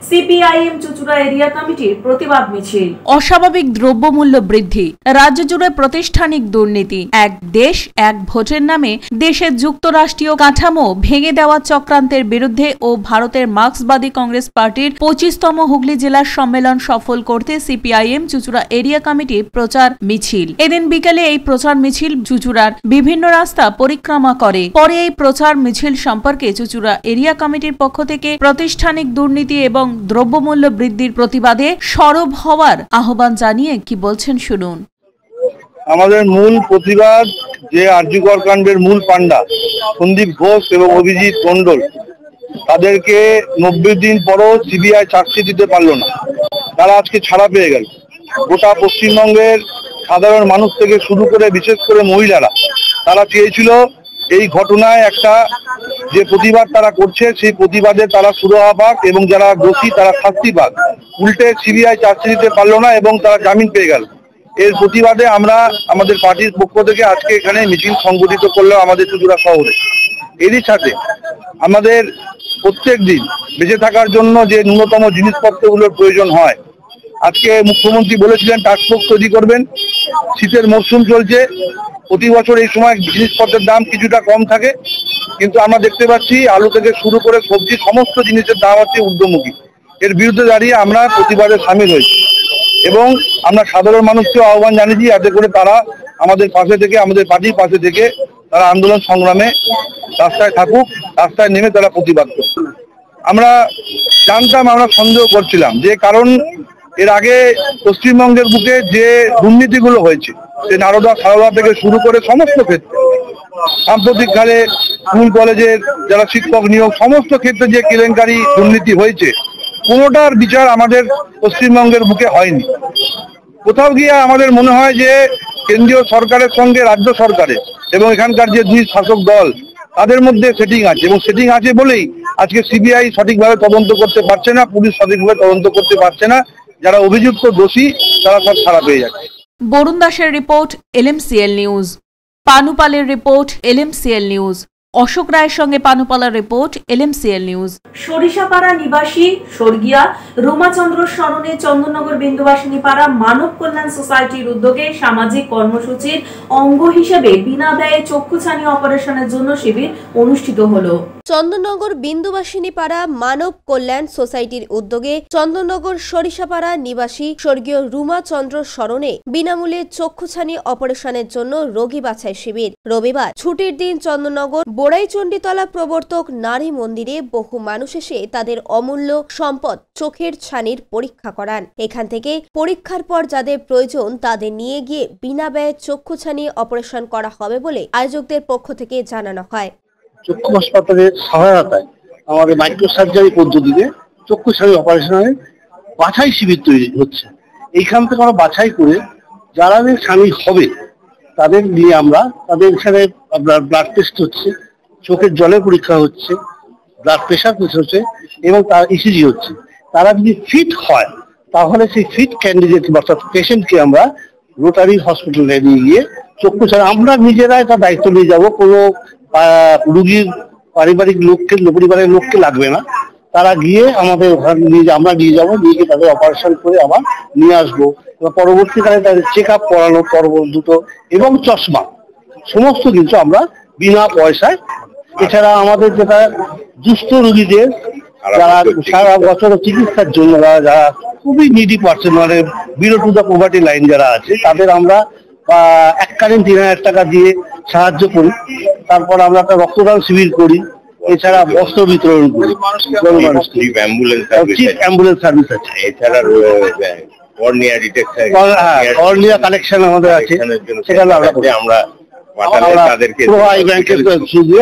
সিপিআইএম চুঁচুড়া এরিয়া কমিটির প্রতিবাদ মিছিল। অস্বাভাবিক দ্রব্যমূল্য বৃদ্ধি, রাজ্য জুড়ে প্রাতিষ্ঠানিক দুর্নীতি, এক দেশ এক ভোটের নামে দেশের যুক্তরাষ্ট্রীয় কাঠামো ভেঙে দেওয়া চক্রান্তের বিরুদ্ধে ও ভারতের মার্ক্সবাদী কংগ্রেস পার্টির 25তম হুগলি জেলার সম্মেলন সফল করতে সিপিআইএম চুঁচুড়া এরিয়া কমিটি প্রচার মিছিল। এদিন বিকেলে এই প্রচার মিছিল চুঁচুড়ার বিভিন্ন রাস্তা পরিক্রমা করে। পরে এই প্রচার মিছিল সম্পর্কে চুঁচুড়া এরিয়া কমিটির পক্ষ থেকে প্রাতিষ্ঠানিক দুর্নীতি এবং দ্রব্যমূল্য বৃদ্ধির প্রতিবাদে সরব হওয়ার আহ্বান জানিয়ে কি বলছেন শুনুন। আমাদের মূল প্রতিবাদ যে আরজিকর কাণ্ডের মূল পাণ্ডা সন্দীপ ঘোষ এবং অভিজিৎ মণ্ডল, তাদেরকে 90 দিন পরও সিবিআই চার্জশিট দিতে পারলো না। তারা আজকে ছাড়া পেয়ে গেল। গোটা পশ্চিমবঙ্গের সাধারণ মানুষ থেকে শুরু করে বিশেষ করে মহিলারা, তারা চেয়েছিল এই ঘটনায় একটা যে প্রতিবাদ তারা করছে, সেই প্রতিবাদে তারা সুরাহা পাক এবং যারা দোষী তারা শাস্তি পাক। উল্টে সিবিআই চার্জশিট দিতে পারলো না এবং তারা জামিন পেয়ে গেল। এর প্রতিবাদে আমরা আমাদের পার্টির পক্ষ থেকে আজকে এখানে মিছিল সংগঠিত করলাম আমাদের চুঁচুড়া শহরে। এরই সাথে আমাদের প্রত্যেক দিন বেঁচে থাকার জন্য যে ন্যূনতম জিনিসপত্রগুলোর প্রয়োজন হয়, আজকে মুখ্যমন্ত্রী বলেছিলেন টাস্কফোর্স তৈরি করবেন। শীতের মরশুম চলছে, প্রতি বছর এই সময় জিনিসপত্রের দাম কিছুটা কম থাকে, কিন্তু আমরা দেখতে পাচ্ছি আলু থেকে শুরু করে সবজি সমস্ত জিনিসের দাম হচ্ছে ঊর্ধ্বমুখী। এর বিরুদ্ধে দাঁড়িয়ে আমরা প্রতিবাদে সামিল হয়েছি এবং আমরা সাধারণ মানুষকেও আহ্বান জানিয়েছি যাতে করে তারা আমাদের পাশে থেকে, আমাদের পার্টির পাশে থেকে তারা আন্দোলন সংগ্রামে রাস্তায় থাকুক, রাস্তায় নেমে তারা প্রতিবাদ করুক। আমরা জানতাম, আমরা সন্দেহ করছিলাম যে কারণ এর আগে পশ্চিমবঙ্গের বুকে যে দুর্নীতিগুলো হয়েছে, সে নারদা সারদা থেকে শুরু করে সমস্ত ক্ষেত্রে, সাম্প্রতিককালে স্কুল কলেজের যারা শিক্ষক নিয়োগ, সমস্ত ক্ষেত্রে যে কেলেঙ্কারি দুর্নীতি হয়েছে, কোনোটার বিচার আমাদের পশ্চিমবঙ্গের বুকে হয়নি। কোথাও গিয়ে আমাদের মনে হয় যে কেন্দ্রীয় সরকারের সঙ্গে রাজ্য সরকারের এবং এখানকার যে দুই শাসক দল, তাদের মধ্যে সেটিং আছে এবং সেটিং আছে বলেই আজকে সিবিআই সঠিকভাবে তদন্ত করতে পারছে না, পুলিশ সঠিকভাবে তদন্ত করতে পারছে না। যারা অভিযুক্ত দোষী তারা সব ছাড়া পেয়ে যাচ্ছে। বরুণ দাসের রিপোর্ট, এলএমসিএল নিউজ। পানুপালের রিপোর্ট, এলএমসিএল নিউজ। অশোক রায়ের সঙ্গে পানুপালার রিপোর্ট, এলএমসিএল নিউজ। সরিষাপাড়া নিবাসী স্বর্গীয়া রুমাচন্দ্র স্মরণে চন্দননগর বিন্দুবাসিনী পাড়া মানব কল্যাণ সোসাইটির উদ্যোগে সামাজিক কর্মসূচির অঙ্গ হিসেবে বিনা ব্যয়ে চক্ষুছানি অপারেশনের জন্য শিবির অনুষ্ঠিত হলো। চন্দননগর বিন্দুবাসিনী পাড়া মানব কল্যাণ সোসাইটির উদ্যোগে চন্দননগর সরিষাপাড়া নিবাসী স্বর্গীয় রুমাচন্দ্র স্মরণে বিনামূল্যে চক্ষুছানি অপারেশনের জন্য রোগী বাছাই শিবির। রবিবার ছুটির দিন চন্দননগর বোড়াইচণ্ডীতলা প্রবর্তক নারী মন্দিরে বহু মানুষ এসে তাদের অমূল্য সম্পদ চোখের ছানির পরীক্ষা করান। এখান থেকে পরীক্ষার পর যাদের প্রয়োজন তাদের নিয়ে গিয়ে বিনা ব্যয়ে চক্ষুছানি অপারেশন করা হবে বলে আয়োজকদের পক্ষ থেকে জানানো হয়। চক্ষু হাসপাতালের সহায়তায় আমাদের মাইক্রো সার্জারি পদ্ধতিতে চক্ষুছানি অপারেশনের বাছাই শিবির তৈরি হচ্ছে। এইখান থেকে আমরা বাছাই করে যারা ছানি হবে তাদের নিয়ে আমরা তাদের এখানে আপনার ব্লাড টেস্ট হচ্ছে, চোখের জলের পরীক্ষা হচ্ছে, ব্লাড প্রেশার হচ্ছে এবং তার ইসিজি হচ্ছে। তারা যদি ফিট হয় তাহলে সেই ফিট ক্যান্ডিডেট অর্থাৎ পেশেন্টকে আমরা রোটারি হসপিটালে নিয়ে গিয়ে চক্ষু ছাড়া আমরা নিজেরাই তার দায়িত্ব নিয়ে যাবো, কোনো রুগীর পারিবারিক পরিবারের লোককে লাগবে না। তারা গিয়ে আমাদের ওখানে আমরা নিয়ে যাবো, নিয়ে গিয়ে তাদের অপারেশন করে আবার নিয়ে আসবো। এবার পরবর্তীকালে তাদের চেক আপ করানো দুটো এবং চশমা সমস্ত কিছু আমরা বিনা পয়সায়। এছাড়া আমাদের যেটা দুস্থ রোগীদের যারা সারা বছর চিকিৎসার জন্য যারা খুবই নিডি পার্সন মানে below to the poverty line যারা আছে তাদের আমরা এককালীন 3000 টাকা দিয়ে সাহায্য করি। তারপর আমরা একটা রক্তদান শিবির করি, এছাড়া বস্ত্র বিতরণ করি, অ্যাম্বুলেন্স সার্ভিস আছে, এছাড়া কর্নিয়া কালেকশন আমাদের আছে, সেখানে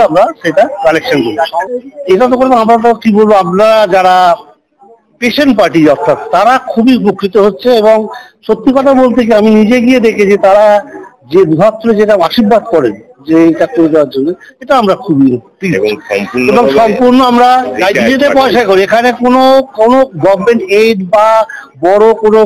আমরা সেটা কালেকশন করি। এটা তো করে আমরা তো কি বলবো, আমরা যারা পেশেন্ট পার্টি অর্থাৎ তারা খুবই উপকৃত হচ্ছে। এবং সত্যি কথা বলতে কি আমি নিজে গিয়ে দেখেছি তারা যে দুহাত্রে যেটা আশীর্বাদ করেন যে এটা করে দেওয়ার জন্য, এটা আমরা খুবই এবং সম্পূর্ণ আমরা নিজেদের পয়সা করি। এখানে কোনো গভর্নমেন্ট এইড বা বড় কোনো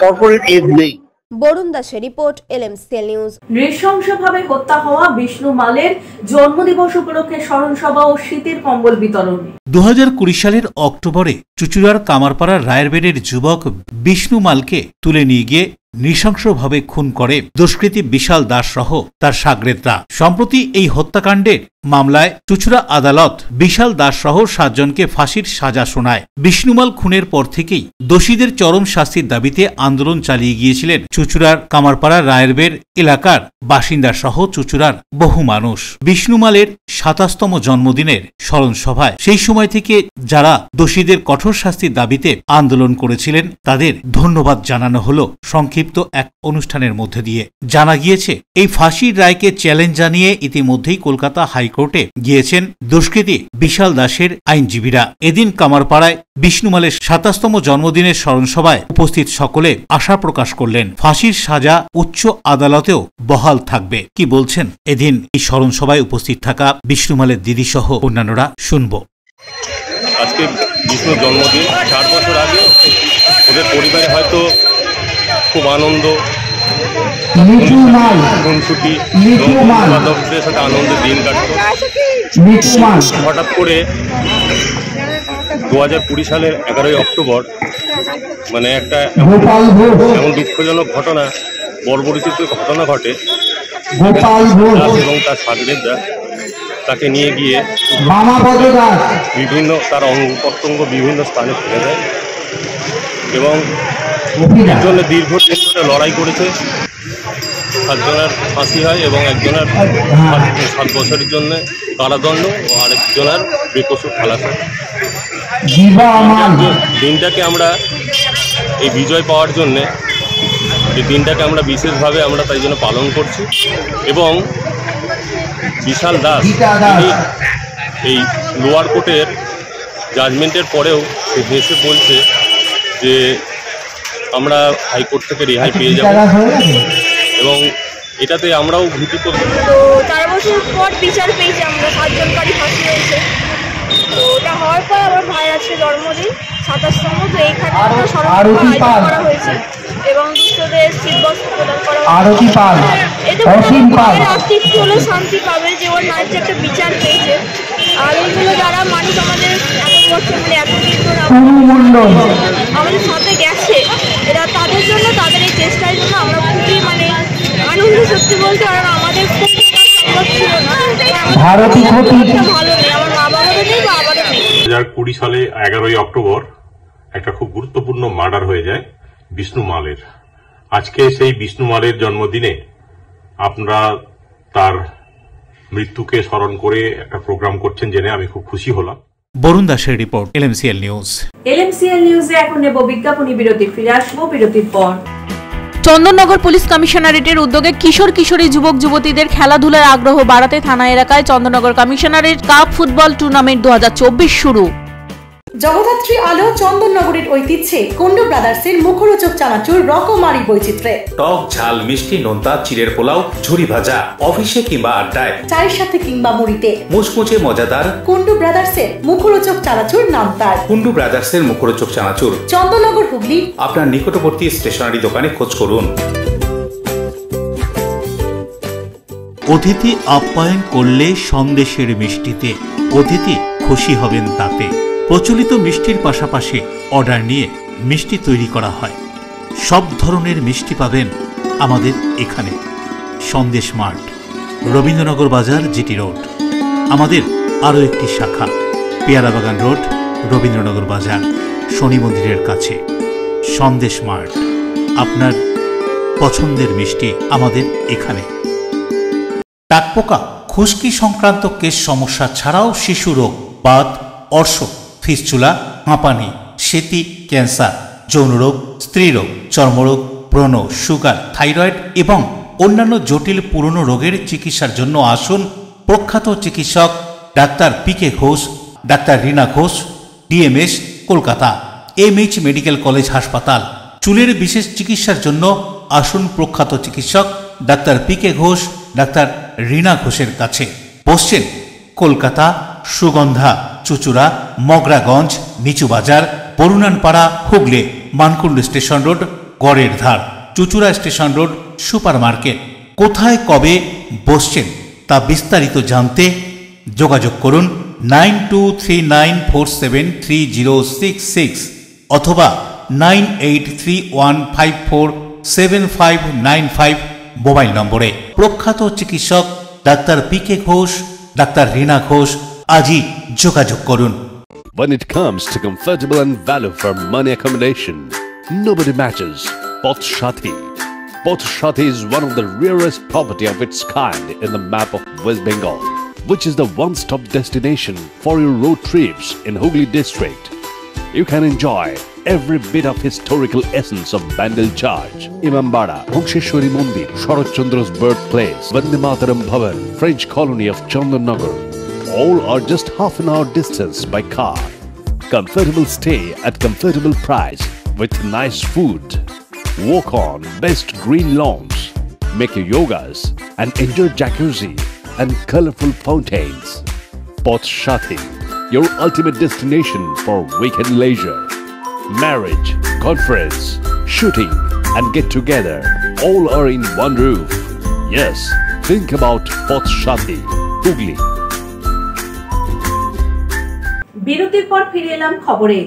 কর্পোরেট এইড নেই। বরুণ দাসের রিপোর্ট, LMCL নিউজ। নৃশংসভাবে হত্যা হওয়া বিষ্ণু মালের জন্মদিবস উপলক্ষে স্মরণ সভা ও শীতের কম্বল বিতরণ। 2020 সালের অক্টোবরে চুচুড়ার কামারপাড়ার রায়েরবেড়ের যুবক বিষ্ণু মালকে তুলে নিয়ে গিয়ে নৃশংসভাবে খুন করে দুষ্কৃতী বিশাল দাস সহ তার সাগরেদরা। সম্প্রতি এই হত্যাকাণ্ডের মামলায় চুচুড়া আদালত বিশাল দাস সহ 7 জনকে ফাঁসির সাজা শোনায়। বিষ্ণুমাল খুনের পর থেকেই দোষীদের চরম শাস্তির দাবিতে আন্দোলন চালিয়ে গিয়েছিলেন চুচুড়ার কামারপাড়া রায়েরবেড় এলাকার বাসিন্দা সহ চুচুড়ার বহু মানুষ। বিষ্ণুমালের 27তম জন্মদিনের স্মরণ সভায় সেই সময় থেকে যারা দোষীদের কঠোর শাস্তির দাবিতে আন্দোলন করেছিলেন তাদের ধন্যবাদ জানানো হলো সংক্ষিপ্ত এক অনুষ্ঠানের মধ্যে দিয়ে। জানা গিয়েছে এই ফাঁসির রায়কে চ্যালেঞ্জ জানিয়ে ইতিমধ্যেই কলকাতা হাইকোর্টে গিয়েছেন দুষ্কৃতী বিশাল দাসের আইনজীবীরা। এদিন কামারপাড়ায় বিষ্ণুমালের 27তম জন্মদিনের স্মরণ সভায় উপস্থিত সকলে আশা প্রকাশ করলেন ফাঁসির সাজা উচ্চ আদালতেও বহাল থাকবে। কি বলছেন এদিন এই স্মরণ সভায় উপস্থিত থাকা বিষ্ণুমালের দিদি সহ অন্যান্যরা শুনব। আজকে বিষ্ণুর জন্মদিন, 4 বছর আগে ওদের পরিবারে হয়তো খুব আনন্দ, খুনসুটি বান্ধবদের সাথে আনন্দের দিন কাটত। হঠাৎ করে 2020 সালের 11ই অক্টোবর মানে একটা এমন দুঃখজনক ঘটনা, বর্বরচিত ঘটনা ঘটে এবং তার সাগরেদরা তাকে নিয়ে গিয়ে বিভিন্ন তার অঙ্গ প্রত্যঙ্গ বিভিন্ন স্থানে ফেলে দেয় এবং এর জন্য দীর্ঘদিন ধরে লড়াই করেছে। 7 জনের ফাঁসি হয় এবং একজনের 7 বছরের জন্য কারাদণ্ড ও আরেকজনের বেকসুর খালাস হয়। দিনটাকে আমরা এই বিজয় পাওয়ার জন্যে এই দিনটাকে আমরা বিশেষভাবে আমরা তাই জন্য পালন করছি এবং বিশাল দাস এই লোয়ার কোর্টের জাজমেন্টের পরেও সে দেশে বলছে যে আমরা হাইকোর্ট থেকে রেহাই পেয়ে যাব এবং এটাতে আমরাও ভীতি করছি। তো 4 বছর পর বিচার পেয়েছি আমরা, 7 জনকারই ফাঁসি হয়েছে। তো ওটা হওয়ার পর আমার ভাই আজকে জন্মদিন 27তম, তো এইখানে আয়োজন করা হয়েছে এবং দুষ্টদের শীতবস্ত্র প্রদান করা হয়েছে। এতে আর্থিক হলেও শান্তি পাবে যে ওর নাইট একটা বিচার পেয়েছে। আর এইগুলো যারা মানুষ আমাদের এত বছর মানে এতদিন ধরে আমাদের সাথে গেছে, এরা তাদের জন্য তাদের এই চেষ্টার জন্য আমরা খুবই মানে আনন্দ সত্যি বলতে। কারণ আমাদের খুব ছিল না, ভালো নেই, আমার মা বাবারও নেই বা আমারও নেই। 2020 সালে 11ই অক্টোবর একটা খুব গুরুত্বপূর্ণ মার্ডার হয়ে যায় বিষ্ণু মালের। আজকে সেই বিষ্ণু মালের জন্মদিনে আপনারা তার মৃত্যুকে স্মরণ করে একটা প্রোগ্রাম করছেন জেনে আমি খুব খুশি হলাম। বরুণ দাসের রিপোর্ট, LMCL নিউজ। LMCL নিউজে এখন নেব বিজ্ঞাপনী বিরতি, ফিরে আসবো বিরতির পর। চন্দননগর পুলিশ কমিশনারেটের উদ্যোগে কিশোর কিশোরী যুবক যুবতীদের খেলাধুলার আগ্রহ বাড়াতে থানা এলাকায় Chandannagar commissionerate cup football tournament 2024 শুরু। জগদ্ধাত্রী আলো চন্দননগরের ঐতিহ্যে কুন্ডু ব্রাদার্সের মুখরোচক চানাচুর রকমারি বৈচিত্র্যে টক ঝাল মিষ্টি নোনতা চিড়ের পোলাও ঝুরি ভাজা অফিসে কিংবা আড্ডায় চায়ের সাথে কিংবা মুড়িতে মুচমুচে মজাদার কুন্ডু ব্রাদার্সের মুখরোচক চানাচুর নাম তার। কুন্ডু ব্রাদার্সের মুখরোচক চানাচুর, চন্দননগর, হুগলি। আপনার নিকটবর্তী স্টেশনারি দোকানে খোঁজ করুন। অতিথি আপ্যায়ন করলে সন্দেশের মিষ্টিতে অতিথি খুশি হবেন তাতে। প্রচলিত মিষ্টির পাশাপাশি অর্ডার নিয়ে মিষ্টি তৈরি করা হয়। সব ধরনের মিষ্টি পাবেন আমাদের এখানে। সন্দেশ মার্ট, রবীন্দ্রনগর বাজার, জিটি রোড। আমাদের আরও একটি শাখা পেয়ারাবাগান রোড, রবীন্দ্রনগর বাজার, শনি মন্দিরের কাছে। সন্দেশ মার্ট, আপনার পছন্দের মিষ্টি আমাদের এখানে। টাকপোকা, খুশকি সংক্রান্ত কেশ সমস্যা ছাড়াও শিশু রোগ, বাত, অর্শ, ফিস্চুলা, হাঁপানি, সেতি, ক্যান্সার, যৌন রোগ, স্ত্রী রোগ, চর্মরোগ, ব্রণ, সুগার, থাইরয়েড এবং অন্যান্য জটিল পুরনো রোগের চিকিৎসার জন্য আসুন প্রখ্যাত চিকিৎসক doctor P K. Ghosh, doctor Rina Ghosh, DMS, Kolkata, MH medical college হাসপাতাল। চুলের বিশেষ চিকিৎসার জন্য আসুন প্রখ্যাত চিকিৎসক doctor P K. Ghosh, doctor Rina ঘোষের কাছে। বসছেন কলকাতা, সুগন্ধা, চুচুড়া, মগরাগঞ্জ, নিচু বাজার, বরুণানপাড়া, হুগলি, মানকুণ্ড স্টেশন রোড, গড়ের ধার, Chuchura station road, super market. কোথায় কবে বসছেন তা বিস্তারিত জানতে যোগাযোগ করুন 9239473066 অথবা 9831547595 মোবাইল নম্বরে। প্রখ্যাত চিকিৎসক doctor P K. Ghosh, doctor Rina Ghosh, আজই যোগাযোগ করুন। When it comes to comfortable and value for money accommodation, nobody matches Poth Shati. Poth Shati is one of the rarest property of its kind in the map of West Bengal, which is the one-stop destination for your road trips in Hooghly district. You can enjoy every bit of historical essence of Bandel Church, Imambara, Bhongsheshwari Mandir, Sharat Chandra's birthplace, Vande Mataram Bhavan, French colony of Chandanagar. All are just half an hour distance by car. Comfortable stay at comfortable price with nice food. Walk on best green lawns, make your yogas and enjoy jacuzzi and colorful fountains. Poth Shati, your ultimate destination for weekend leisure. Marriage, conference, shooting and get together all are in one roof. Yes, think about Poth Shati, Hooghly. বিরতির পর ফিরে এলাম খবরে।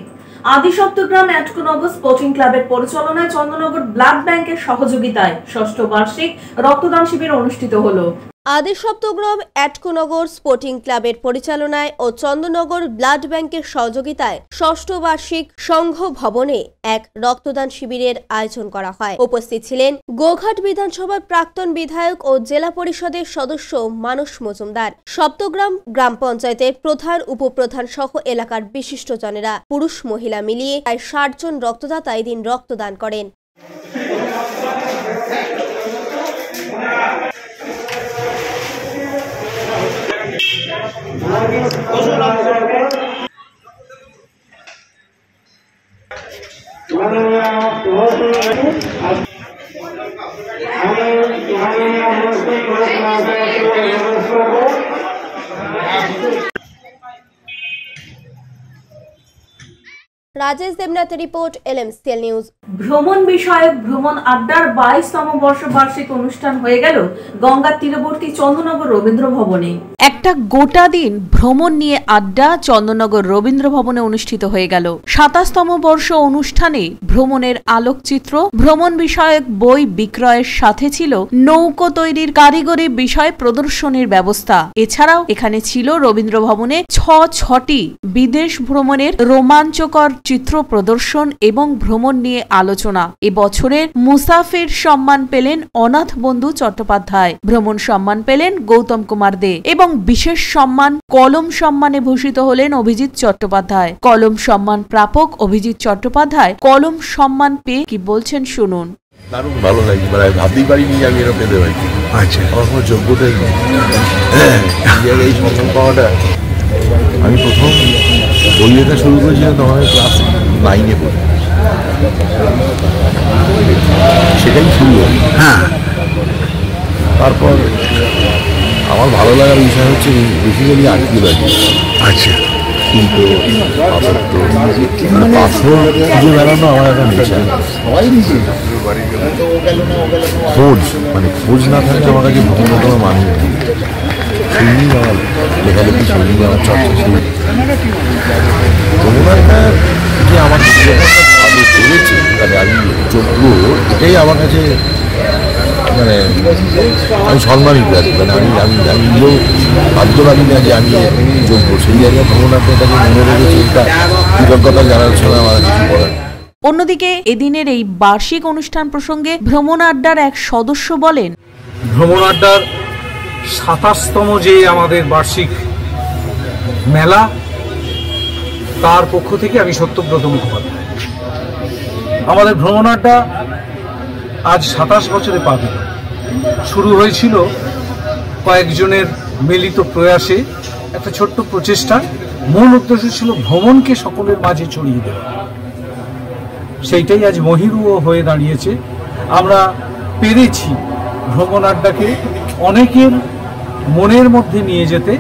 Adisaptagram এটকোনগর sporting ক্লাবের পরিচালনায় Chandannagar blood ব্যাংকের সহযোগিতায় ষষ্ঠ বার্ষিক রক্তদান শিবির অনুষ্ঠিত হলো। আদিসপ্তগ্রাম এটকোনগর স্পোর্টিং ক্লাবের পরিচালনায় ও চন্দননগর ব্লাড ব্যাংকের সহযোগিতায় ষষ্ঠ বার্ষিক সংঘ ভবনে এক রক্তদান শিবিরের আয়োজন করা হয়। উপস্থিত ছিলেন গোঘাট বিধানসভার প্রাক্তন বিধায়ক ও জেলা পরিষদের সদস্য মানস মজুমদার, সপ্তগ্রাম গ্রাম পঞ্চায়েতের প্রধান, উপপ্রধান সহ এলাকার বিশিষ্টজনেরা। পুরুষ মহিলা মিলিয়ে প্রায় ৬০ জন রক্তদাতা এদিন রক্তদান করেন। রাজেশ দেবনাথের রিপোর্ট, LMCL নিউজ। ভ্রমণ বিষয়ক ভ্রমণ আড্ডার 22তম বর্ষবার্ষিক অনুষ্ঠান হয়ে গেল গঙ্গার তীরবর্তী চন্দননগর রবীন্দ্র ভবনে। একটা গোটা দিন ভ্রমণ নিয়ে আড্ডা চন্দননগর রবীন্দ্র ভবনে অনুষ্ঠিত হয়ে গেল। 27তম বর্ষ অনুষ্ঠানে ভ্রমণের আলোকচিত্র, ভ্রমণ বিষয়ক বই বিক্রয়ের সাথে ছিল নৌকো তৈরির কারিগরি বিষয় প্রদর্শনীর ব্যবস্থা। এছাড়াও এখানে ছিল রবীন্দ্র ভবনে 6টি বিদেশ ভ্রমণের রোমাঞ্চকর চিত্র প্রদর্শন এবং ভ্রমণ নিয়ে আলোচনা। এবছরের মুসাফির সম্মান পেলেন অনাথ বন্ধু চট্টোপাধ্যায়, ভ্রমণ সম্মান পেলেন গৌতম কুমার দে এবং বিশেষ সম্মান কলম সম্মানে ভূষিত হলেন অভিজিৎ চট্টোপাধ্যায়। কলম সম্মান প্রাপক অভিজিৎ চট্টোপাধ্যায় কলম সম্মান পেয়ে কি বলছেন শুনুন। দারুণ ভালো লাগে, মানে ভাবতেই পারিনি আমি এরা পেতে পারি। আচ্ছা, আমার কোনো যোগ্যতাই নেই এই সম্মান পাওয়াটা। আমি প্রথম বই লেখা শুরু করেছিলাম তখন আমি ক্লাস 9-এ পড়ি, সেটাই শুরু হয়। হ্যাঁ, তারপর আমার ভালো লাগার বিষয় হচ্ছে বেসিক্যালি আর্কিওলজি। আচ্ছা, কিন্তু পাথর খুঁজে বেড়ানো আমার একটা নেশা। খোঁজ, মানে খোঁজ না থাকলে আমার কাছে ভ্রমণের কোনো মানে নেই। সেই নিয়ে আমার লেখালেখি, সেই নিয়ে আমার চর্চা, সেই ভ্রমণটা যে আমার ভালো করেছে, মানে আমি যোগ্য, এটাই আমার কাছে মানে আমি সম্মানিত আর কি। মানে আমি নিজেও ভাবতে পারি না যে আমি যোগ্য। সেই জায়গায় ভ্রমণার্থে এটাকে মনে রেখেছি, এটা কৃতজ্ঞতা জানার সময় আমার কিছু বলার। অন্যদিকে এদিনের এই বার্ষিক অনুষ্ঠান প্রসঙ্গে ভ্রমণ আড্ডার এক সদস্য বলেন, ভ্রমণ আড্ডার 27তম যে আমাদের বার্ষিক মেলা, তার পক্ষ থেকে আমি সত্যব্রত মুখোপাধ্যায়। আমাদের ভ্রমণ আড্ডা আজ 27 বছরে পা দিল। শুরু হয়েছিল কয়েকজনের মিলিত প্রয়াসে, একটা ছোট্ট প্রচেষ্টা। মূল উদ্দেশ্য ছিল ভ্রমণকে সকলের মাঝে ছড়িয়ে দেওয়া। সেইটাই আজ মহিরুহ হয়ে দাঁড়িয়েছে। আমরা পেরেছি ভ্রমণ আড্ডাকে অনেকের মনের মধ্যে নিয়ে যেতে,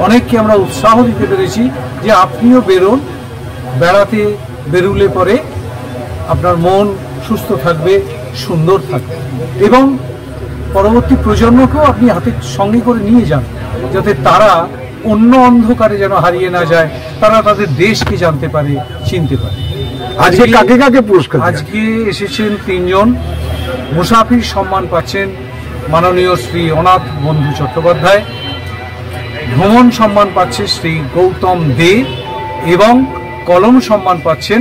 অনেককে আমরা উৎসাহ দিতে পেরেছি যে আপনিও বেরোন, বেড়াতে বেরুলে পরে আপনার মন সুস্থ থাকবে, সুন্দর থাকবে, এবং পরবর্তী প্রজন্মকেও আপনি হাতে সঙ্গে করে নিয়ে যান, যাতে তারা অন্য অন্ধকারে যেন হারিয়ে না যায়, তারা তাদের দেশকে জানতে পারে, চিনতে পারে। আজকে কাকে কাকে পুরস্কার? আজকে এসেছেন 3 জন। মুসাফির সম্মান পাচ্ছেন মাননীয় শ্রী অনাথ বন্ধু চট্টোপাধ্যায়, ভ্রমণ সম্মান পাচ্ছে শ্রী গৌতম দে, এবং কলম সম্মান পাচ্ছেন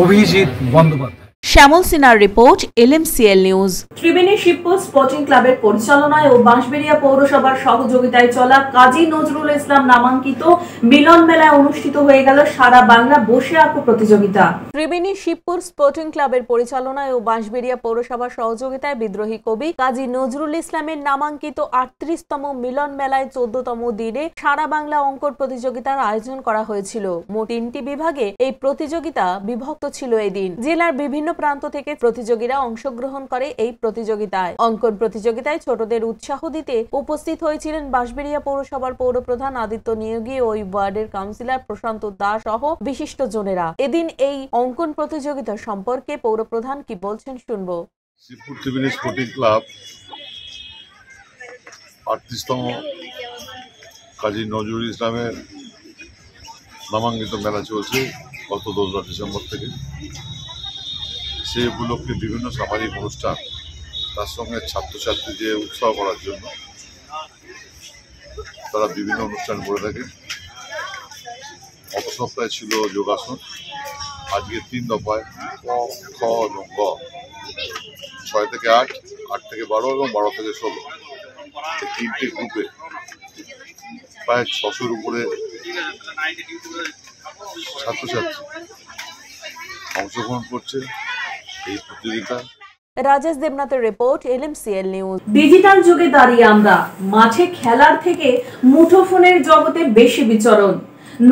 অভিজিৎ বন্দ্যোপাধ্যায়। শ্যামল সিনহার report, LMCL news. Triveni Shibpur sporting ক্লাবের পরিচালনায় ও বাঁশবেড়িয়া পৌরসভার সহযোগিতায় চলা কাজী নজরুল ইসলাম নামাঙ্কিত মিলন মেলায় অনুষ্ঠিত হয়ে গেল সারা বাংলা বসে আঁকো প্রতিযোগিতা। ত্রিবেণী শিবপুর স্পোর্টিং ক্লাবের পরিচালনায় ও বাঁশবেড়িয়া পৌরসভার সহযোগিতায় বিদ্রোহী কবি কাজী নজরুল ইসলামের নামাঙ্কিত 38তম মিলন মেলায় 14তম দিনে সারা বাংলা অঙ্কন প্রতিযোগিতার আয়োজন করা হয়েছিল। মোট 3টি বিভাগে এই প্রতিযোগিতা বিভক্ত ছিল। এদিন জেলার বিভিন্ন প্রান্ত থেকে প্রতিযোগীরা অংশগ্রহণ করে এই প্রতিযোগিতায়। অঙ্কন প্রতিযোগিতায় ছোটদের উৎসাহ দিতে উপস্থিত হয়েছিলেন বাঁশবেড়িয়া পৌরসভার পৌরপ্রধান আদিত্য নিয়োগী ও ওয়ার্ডের কাউন্সিলর প্রশান্ত দাস সহ বিশিষ্ট জনেরা। এদিন এই অঙ্কন প্রতিযোগিতা সম্পর্কে পৌরপ্রধান কি বলছেন শুনবো। শিবপুর ত্রিবেণী স্পোর্টিং ক্লাব 38তম কাজী নজরুল ইসলামের নামাঙ্কিত মেলা চলছে গত 2 ডিসেম্বর থেকে। সেই উপলক্ষে বিভিন্ন সামাজিক অনুষ্ঠান, তার সঙ্গে ছাত্রছাত্রীদের উৎসাহ করার জন্য তারা বিভিন্ন অনুষ্ঠান করে থাকে। গত সপ্তাহে ছিল যোগাসন, আজকে 3 দফায় ক, খ এবং গ, 6 থেকে 8, 8 থেকে 12 এবং 12 থেকে 16, এই 3টে গ্রুপে প্রায় 600-র উপরে ছাত্রছাত্রী অংশগ্রহণ করছে এই প্রতিযোগিতা। রাজেশ দেবনাথের রিপোর্ট, LMCL নিউজ। ডিজিটাল যুগে দাঁড়িয়ে আমরা মাঠে খেলার থেকে মুঠোফোনের জগতে বেশি বিচরণ।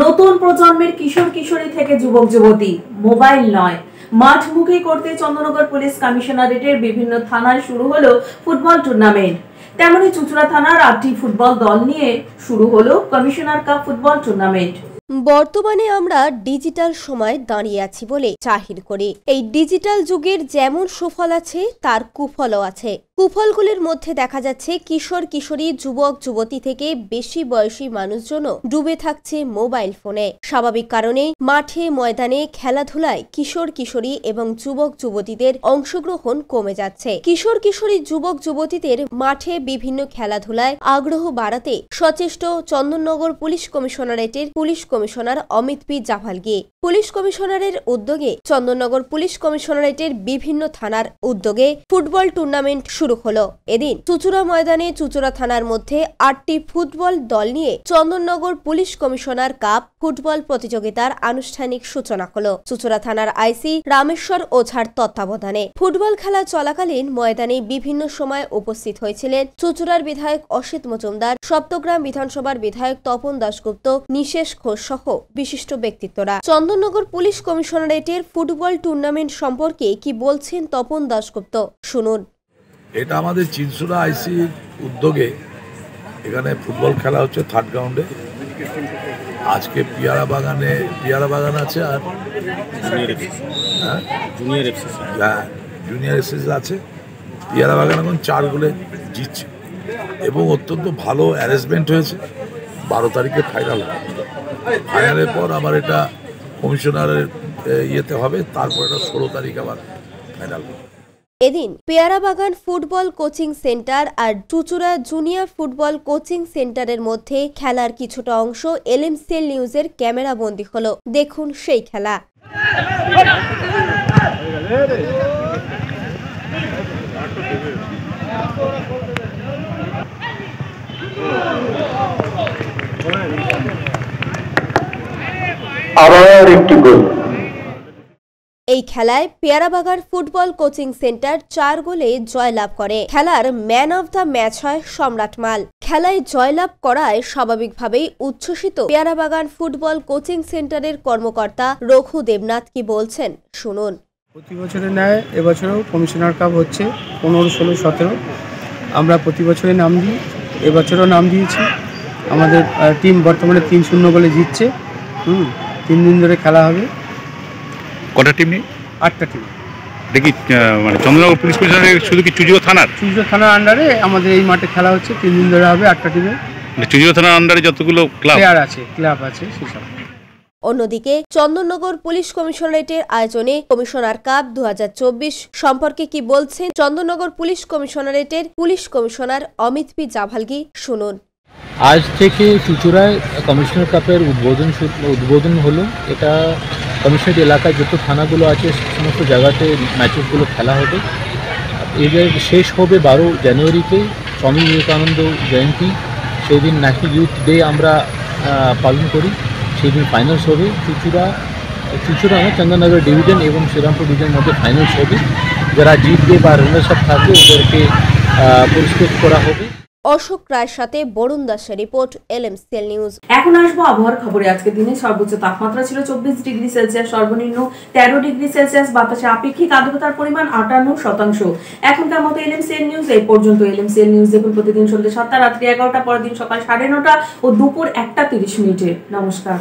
নতুন প্রজন্মের কিশোর কিশোরী থেকে যুবক যুবতী মোবাইল নয়, মাঠমুখী করতে চন্দ্রনগর পুলিশ কমিশনারেটের বিভিন্ন থানায় শুরু হলো ফুটবল টুর্নামেন্ট। তেমনি চুঁচুড়া থানার 8টি ফুটবল দল নিয়ে শুরু হলো কমিশনার কাপ ফুটবল টুর্নামেন্ট। বর্তমানে আমরা ডিজিটাল সময় দাঁড়িয়ে আছি বলে জাহির করি। এই ডিজিটাল যুগের যেমন সুফল আছে তার কুফলও আছে। কুফলগুলির মধ্যে দেখা যাচ্ছে কিশোর কিশোরী, যুবক যুবতী থেকে বেশি বয়সী মানুষজনও ডুবে থাকছে মোবাইল ফোনে। স্বাভাবিক কারণেই মাঠে ময়দানে খেলাধুলায় কিশোর কিশোরী এবং যুবক যুবতীদের অংশগ্রহণ কমে যাচ্ছে। কিশোর কিশোরী, যুবক যুবতীদের মাঠে বিভিন্ন খেলাধুলায় আগ্রহ বাড়াতে সচেষ্ট চন্দননগর পুলিশ কমিশনারেটের police commissioner Amit P Javalgi. Police কমিশনারের উদ্যোগে চন্দননগর পুলিশ কমিশনারেটের বিভিন্ন থানার উদ্যোগে ফুটবল টুর্নামেন্ট শুরু শুরু হলো। এদিন চুঁচুড়া ময়দানে চুঁচুড়া থানার মধ্যে 8টি ফুটবল দল নিয়ে Chandannagar police commissioner cup football প্রতিযোগিতার আনুষ্ঠানিক সূচনা হলো চুঁচুড়া থানার আইসি রামেশ্বর ওঝার তত্ত্বাবধানে। ফুটবল খেলা চলাকালীন ময়দানে বিভিন্ন সময় উপস্থিত হয়েছিলেন চুঁচুড়ার বিধায়ক অসিত মজুমদার, সপ্তগ্রাম বিধানসভার বিধায়ক তপন দাশগুপ্ত, নিশেষ ঘোষ সহ বিশিষ্ট ব্যক্তিত্বরা। চন্দননগর পুলিশ কমিশনারেটের ফুটবল টুর্নামেন্ট সম্পর্কে কি বলছেন তপন দাশগুপ্ত, শুনুন। এটা আমাদের চিনসুরা আইসি উদ্যোগে এখানে ফুটবল খেলা হচ্ছে 3rd গ্রাউন্ডে। আজকে পিয়ারা বাগান আছে আর জুনিয়র এফসিসি আছে। পিয়ারা বাগান এখন 4 গোলে জিতছে এবং অত্যন্ত ভালো অ্যারেঞ্জমেন্ট হয়েছে। 12 তারিখে ফাইনালের পর আবার এটা কমিশনারের ইয়েতে হবে, তারপর এটা 16 তারিখ আবার ফাইনাল। এদিন পেয়ারাবাগান ফুটবল কোচিং সেন্টার আর চুঁচুড়া জুনিয়র ফুটবল কোচিং সেন্টারের মধ্যে খেলার কিছুটা অংশ এলএমসিএল নিউজের ক্যামেরা বন্দী হলো। দেখুন সেই খেলা। আবার একটি গোল। এই খেলায় পেয়ারাবাগান ফুটবল কোচিং সেন্টার 4 গোলে জয়লাভ করে। খেলার ম্যান অফ দ্য ম্যাচ হয় সম্রাট মাল। খেলায় জয়লাভ করায় স্বাভাবিকভাবেই উচ্ছ্বসিত পেয়ারাবাগান ফুটবল কোচিং সেন্টারের কর্মকর্তা রঘু দেবনাথ কি বলছেন, শুনুন। প্রতি বছরের ন্যায় এবছরও কমিশনার কাপ হচ্ছে 15, 16, 17। আমরা প্রতি বছরে নাম দিই, এবছরও নাম দিয়েছি। আমাদের টিম বর্তমানে 3-0 গোলে জিতছে। 3 দিন ধরে খেলা হবে। কটা টিম নেই? 8টা টিম। দেখি মানে চন্দননগর পুলিশ কমিশনারের শুধু কি চুঁচুড়া থানার আন্ডারে আমাদের এই মাঠে খেলা হচ্ছে। 3 দিন ধরে হবে 8টা টিমে। চুঁচুড়া থানার আন্ডারে যতগুলো ক্লাব আছে সেসব। অন্যদিকে চন্দননগর পুলিশ কমিশনারেটের আয়োজনে কমিশনার কাপ 2024 সম্পর্কে কি বলছেন চন্দননগর পুলিশ কমিশনারেটের police commissioner Amit P Javalgi, শুনুন। আজ থেকে চুঁচুড়ায় কমিশনার কাপের উদ্বোধন হলো। এটা কমিশনারেট এলাকায় যত থানাগুলো আছে সমস্ত জায়গাতে ম্যাচেসগুলো খেলা হবে। এদের শেষ হবে 12 জানুয়ারিতে স্বামী বিবেকানন্দ জয়ন্তী। সেই দিন ন্যাশনাল ইউথ ডে আমরা পালন করি। সেই দিন ফাইনালস হবে চুঁচুড়া চন্দননগর ডিভিশন এবং শ্রীরামপুর ডিভিশনের মধ্যে ফাইনালস হবে। যারা জিতবে বা রানার্স আপ থাকবে ওদেরকে পুরস্কৃত করা হবে। অশোক রায়ের সাথে বরুণ দাসের রিপোর্ট, এলএমসিএল নিউজ। এখন আসবো আবহাওয়ার খবরে। আজকে দিনে সর্বোচ্চ তাপমাত্রা ছিল 24 ডিগ্রি সেলসিয়াস, সর্বনিম্ন 13 ডিগ্রি সেলসিয়াস। বাতাসে আপেক্ষিক আর্দ্রতার পরিমাণ 58%। এখনকার মতো এলএমসিএল নিউজ এই পর্যন্ত। এলএমসিএল নিউজ দেখুন প্রতিদিন সন্ধ্যে 7টা, রাত্রি 11টা, পরের দিন সকাল 9:30 ও দুপুর 1টা 30 মিনিটে। নমস্কার।